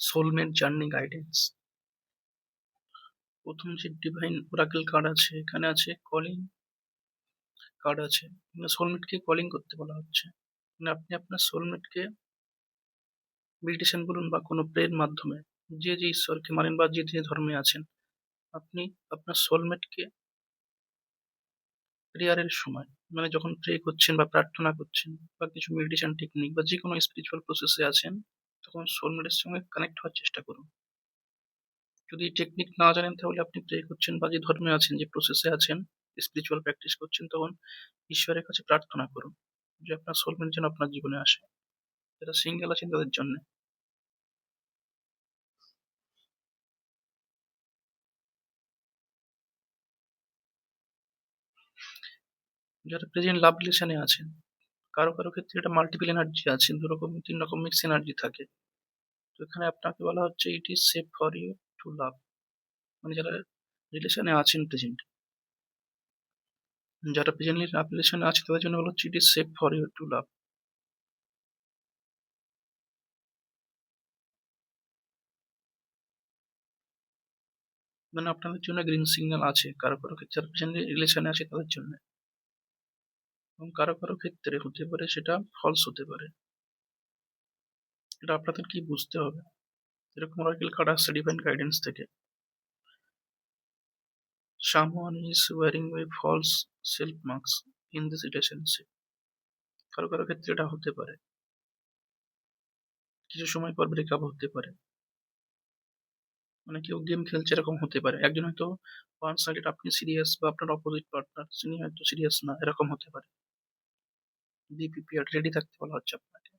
Soulmate journey guidance. প্রথম যে divine Oracle card আছে, এখানে আছে কলিং কার্ড আছে। সোলমেটকে কলিং করতে বলা হচ্ছে। মানে আপনি আপনার সোলমেটকে মেডিটেশন বলুন বা কোনো প্রের মাধ্যমে, যে যে ঈশ্বরকে মানেন বা যে যে ধর্মে আছেন, আপনি আপনার সোলমেটকে প্রেয়ারের সময়, মানে যখন প্রে করছেন বা প্রার্থনা করছেন বা কিছু মেডিটেশন টেকনিক বা যে কোনো স্পিরিচুয়াল প্রসেসে আছেন, তখন সোলমেটের সঙ্গে কানেক্ট হওয়ার চেষ্টা করুন। যদি এই টেকনিক না জানেন তাহলে আপনি প্রে করছেন বা যে ধর্মে আছেন, যে প্রসেসে আছেন, স্পিরিচুয়াল প্র্যাকটিস করছেন, তখন ঈশ্বরের কাছে প্রার্থনা করুন যে আপনার সোলমেট যেন আপনার জীবনে আসে। যারা সিঙ্গেল আছেন তাদের জন্য। যারা প্রেজেন্ট লাভ রিলেশনে আছেন, কারো কারো ক্ষেত্রে এটা মাল্টিপল এনার্জি আছে, দু রকম তিন রকম মিক্স এনার্জি থাকে। তো এখানে আপনাকে বলা হচ্ছে it is safe for you to love. মানে যারা রিলেশনে আছেন প্রেজেন্ট, যারা প্রেজেন্টলি লাভ রিলেশনে আছে তাদের জন্য বলা হচ্ছে it is safe for you to love. মানে আপনাদের জন্য গ্রিন সিগন্যাল আছে কারো কারো ক্ষেত্রে, যারা প্রেজেন্টলি রিলেশনে আছে তাদের জন্য। এবং কারো কারো ক্ষেত্রে হতে পারে সেটা ফলস হতে পারে। এটা আপনাদের কি বুঝতে হবে। এরকম অরাকেল কার্ড আসছে ডিভাইন গাইডেন্স থেকে। Someone is wearing a false self marks in this relationship. কারো কারো ক্ষেত্রে এটা হতে পারে, কিছু সময় পর ব্রেকআপ হতে পারে। মানে কেউ গেম খেলছে এরকম হতে পারে। একজন হয়তো ওয়ান সাইডেড, আপনি সিরিয়াস বা আপনার অপোজিট পার্টনার তিনি হয়তো সিরিয়াস না, এরকম হতে পারে। বি প্রিপেয়ার্ড, রেডি থাকতে বলা হচ্ছে আপনাকে।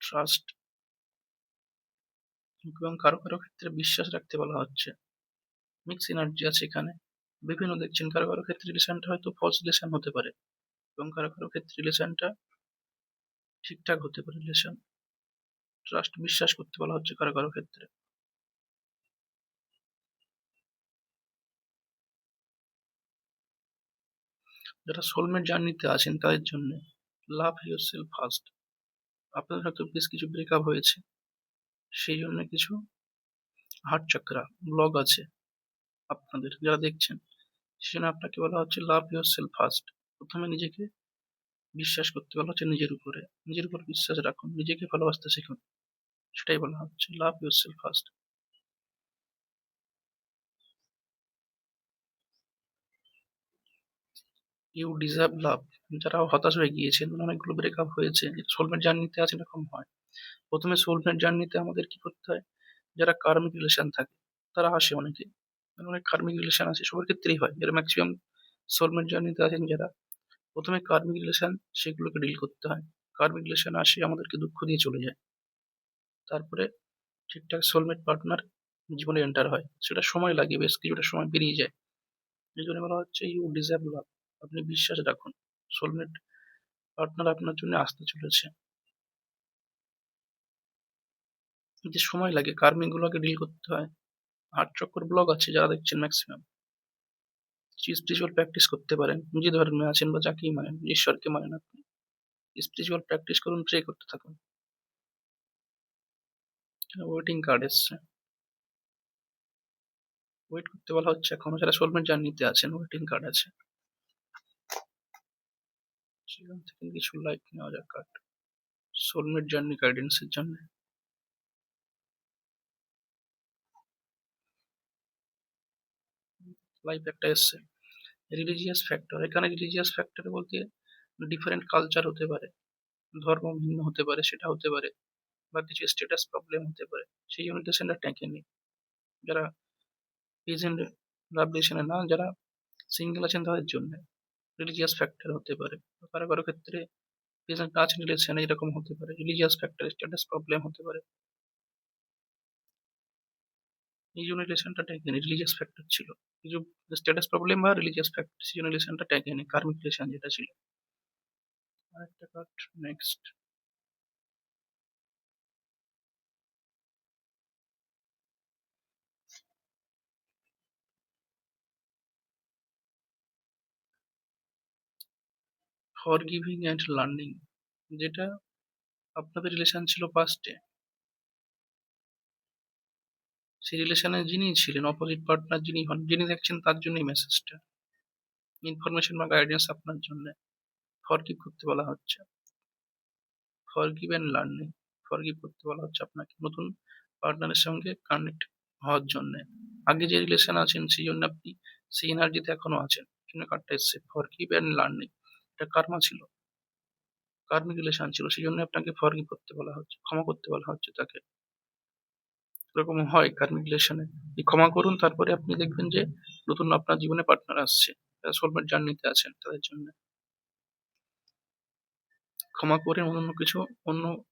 ট্রাস্ট, এবং কারো কারো ক্ষেত্রে বিশ্বাস রাখতে বলা হচ্ছে। মিক্স এনার্জি আছে এখানে, বিভিন্ন দেখছেন। কারো কারো ক্ষেত্রে রিলেশনটা হয়তো ফলস রিলেশন হতে পারে, এবং কারো কারো ক্ষেত্রে রিলেশনটা ঠিকঠাক হতে পারে রিলেশন। ট্রাস্ট, বিশ্বাস করতে বলা হচ্ছে কারো কারো ক্ষেত্রে। যারা সোলমেট জার্নিতে আছেন তাদের জন্য লাভ ইউর সেলফ ফার্স্ট। আপনাদের হয়তো বেশ কিছু ব্রেকআপ হয়েছে, সেই জন্য কিছু হার্ট চাকরা ব্লক আছে আপনাদের যারা দেখছেন। সেজন্য আপনাকে বলা হচ্ছে লাভ ইউর সেলফ ফার্স্ট। প্রথমে নিজেকে বিশ্বাস করতে বলা হচ্ছে, নিজের উপর বিশ্বাস রাখুন, নিজেকে ভালোবাসতে শিখুন। সেটাই বলা হচ্ছে, love yourself first. You deserve love. যারা হতাশ হয়ে গিয়েছেন, মানে অনেকগুলো ব্রেকআপ হয়েছে, সোলমেট জার্নিতে আছে, এরকম হয়। প্রথমে সোলমেট জার্নিতে আমাদের কি করতে হয়, যারা কার্মিক রিলেশন থাকে তারা আসে অনেকে। মানে অনেক কার্মিক রিলেশন আছে, সবার ক্ষেত্রেই হয়। এর ম্যাক্সিমাম সোলমেট জার্নিতে আছেন যারা, প্রথমে কার্মিক রিলেশন সেগুলোকে ডিল করতে হয়। কার্মিক রিলেশন আসে আমাদেরকে দুঃখ দিয়ে চলে যায়, তারপরে ঠিকঠাক সোলমেট পার্টনার জীবনে এন্টার হয়। সেটা সময় লাগে, বেশ কিছুটা সময় পেরিয়ে যায়। এই জন্য বলা হচ্ছে ইউ ডিজার্ভ লাভ। আপনি বিশ্বাস রাখুন, সোলমেট পার্টনার আপনার জন্য আসতে চলেছে। যে সময় লাগে, কার্মিক গুলোকে ডিল করতে হয়। হার্ট চক্কর ব্লক আছে যারা দেখছেন ম্যাক্সিমাম, স্পিরিচুয়াল প্র্যাকটিস করতে পারেন, যে ধর্মে আছেন বা যাকেই মানেন, ঈশ্বরকে মানেন আপনি, স্পিরিচুয়াল প্র্যাকটিস করুন, প্রে করতে থাকুন। ওয়েটিং কার্ড এসছে, ওয়েট করতে বলা হচ্ছে এখনো। যারা সোলমেট জার্নিতে আছেন ওয়েটিং কার্ড আছে, সেখান থেকে কিছু লাইফ নেওয়া যাক কার্ড সোলমেট জার্নি গাইডেন্সের জন্য। লাইফ একটা এসছে, রিলিজিয়াস ফ্যাক্টর। এখানে রিলিজিয়াস ফ্যাক্টর বলতে ডিফারেন্ট কালচার হতে পারে, ধর্ম ভিন্ন হতে পারে, সেটা হতে পারে, বা কিছু স্ট্যাটাস প্রবলেম হতে পারে। সেই জন্য রিলেশনটা টেকে নেই। যারা প্রেজেন্ট লাভ রিলেশনে না, যারা সিঙ্গেল আছেন তাদের জন্য রিলিজিয়াস ফ্যাক্টর হতে পারে। কারো কারো ক্ষেত্রে প্রেজেন্ট আছেন রিলেশনে, এরকম হতে পারে রিলিজিয়াস ফ্যাক্টর, স্ট্যাটাস প্রবলেম হতে পারে। এই জন্য রিলেশনটা টেকে নেই, রিলিজিয়াস ফ্যাক্টর ছিল কিছু, স্ট্যাটাস প্রবলেম বা রিলিজিয়াস ফ্যাক্টর, সেই জন্য রিলেশনটা টেকে নেই, কার্মিক রিলেশন যেটা ছিল। আরেকটা card, next. Forgiving and learning, যেটা আপনাদের রিলেশন ছিল পাস্টে, সেই রিলেশনে যিনি ছিলেন অপোজিট পার্টনার যিনি হন, যিনি দেখছেন তার জন্যই মেসেজটা, ইনফরমেশন বা গাইডেন্স আপনার জন্য। ফরগিভ করতে বলা হচ্ছে, ফরগিভ অ্যান্ড লার্নিং। ফরগিভ করতে বলা হচ্ছে আপনাকে নতুন পার্টনারের সঙ্গে কানেক্ট হওয়ার জন্য। আগে যে রিলেশন আছেন সেই জন্য আপনি সেই এনার্জিতে এখনো আছেন, জন্য কার্ডটা এসছে ফরগিভ অ্যান্ড লার্নিং। এটা কার্মা ছিল, কার্মিক রিলেশন ছিল, সেই জন্য আপনাকে ফরগিভ করতে বলা হচ্ছে, ক্ষমা করতে বলা হচ্ছে তাকে। এরকম হয় কার্মিক রিলেশনে, ক্ষমা করুন, তারপরে আপনি দেখবেন যে নতুন আপনার জীবনে পার্টনার আসছে, সোলমেট জার্নিতে আছেন তাদের জন্য। ক্ষমা করে অন্য কিছু, অন্যদেরকে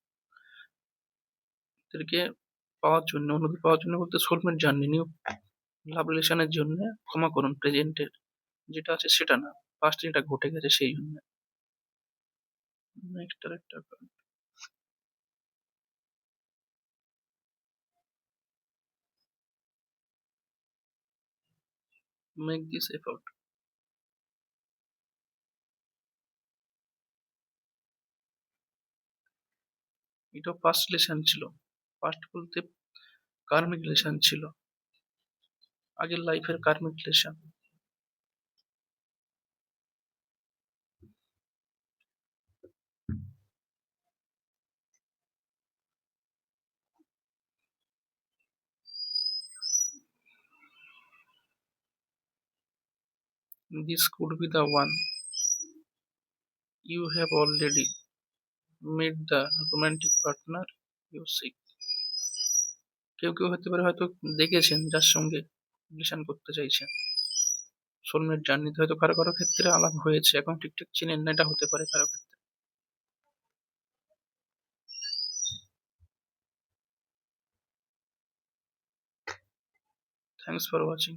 পাওয়ার জন্য, অন্যদের পাওয়ার জন্য বলতে সোলমেট জার্নি, নিউ লাভ রিলেশনের জন্য ক্ষমা করুন। প্রেজেন্টের যেটা আছে সেটা না, পাস্টে যেটা ঘটে গেছে সেই জন্য। নেক্সট আরেকটা, মেক দিস এফোর্ট। এটা পাস্ট রিলেশন ছিল, পাস্ট বলতে কার্মিক রিলেশন ছিল, আগের লাইফের কার্মিক relation. This could be the one you have already met, the romantic partner you seek. কেউ কেউ হতে পারে হয়তো দেখেছেন যার সঙ্গে রিলেশন করতে চাইছেন, সোলমেট জার্নিতে হয়তো কারো কারো ক্ষেত্রে আলাপ হয়েছে, এখন ঠিকঠাক চেনেন না, এটা হতে পারে কারো ক্ষেত্রে। Thanks for watching.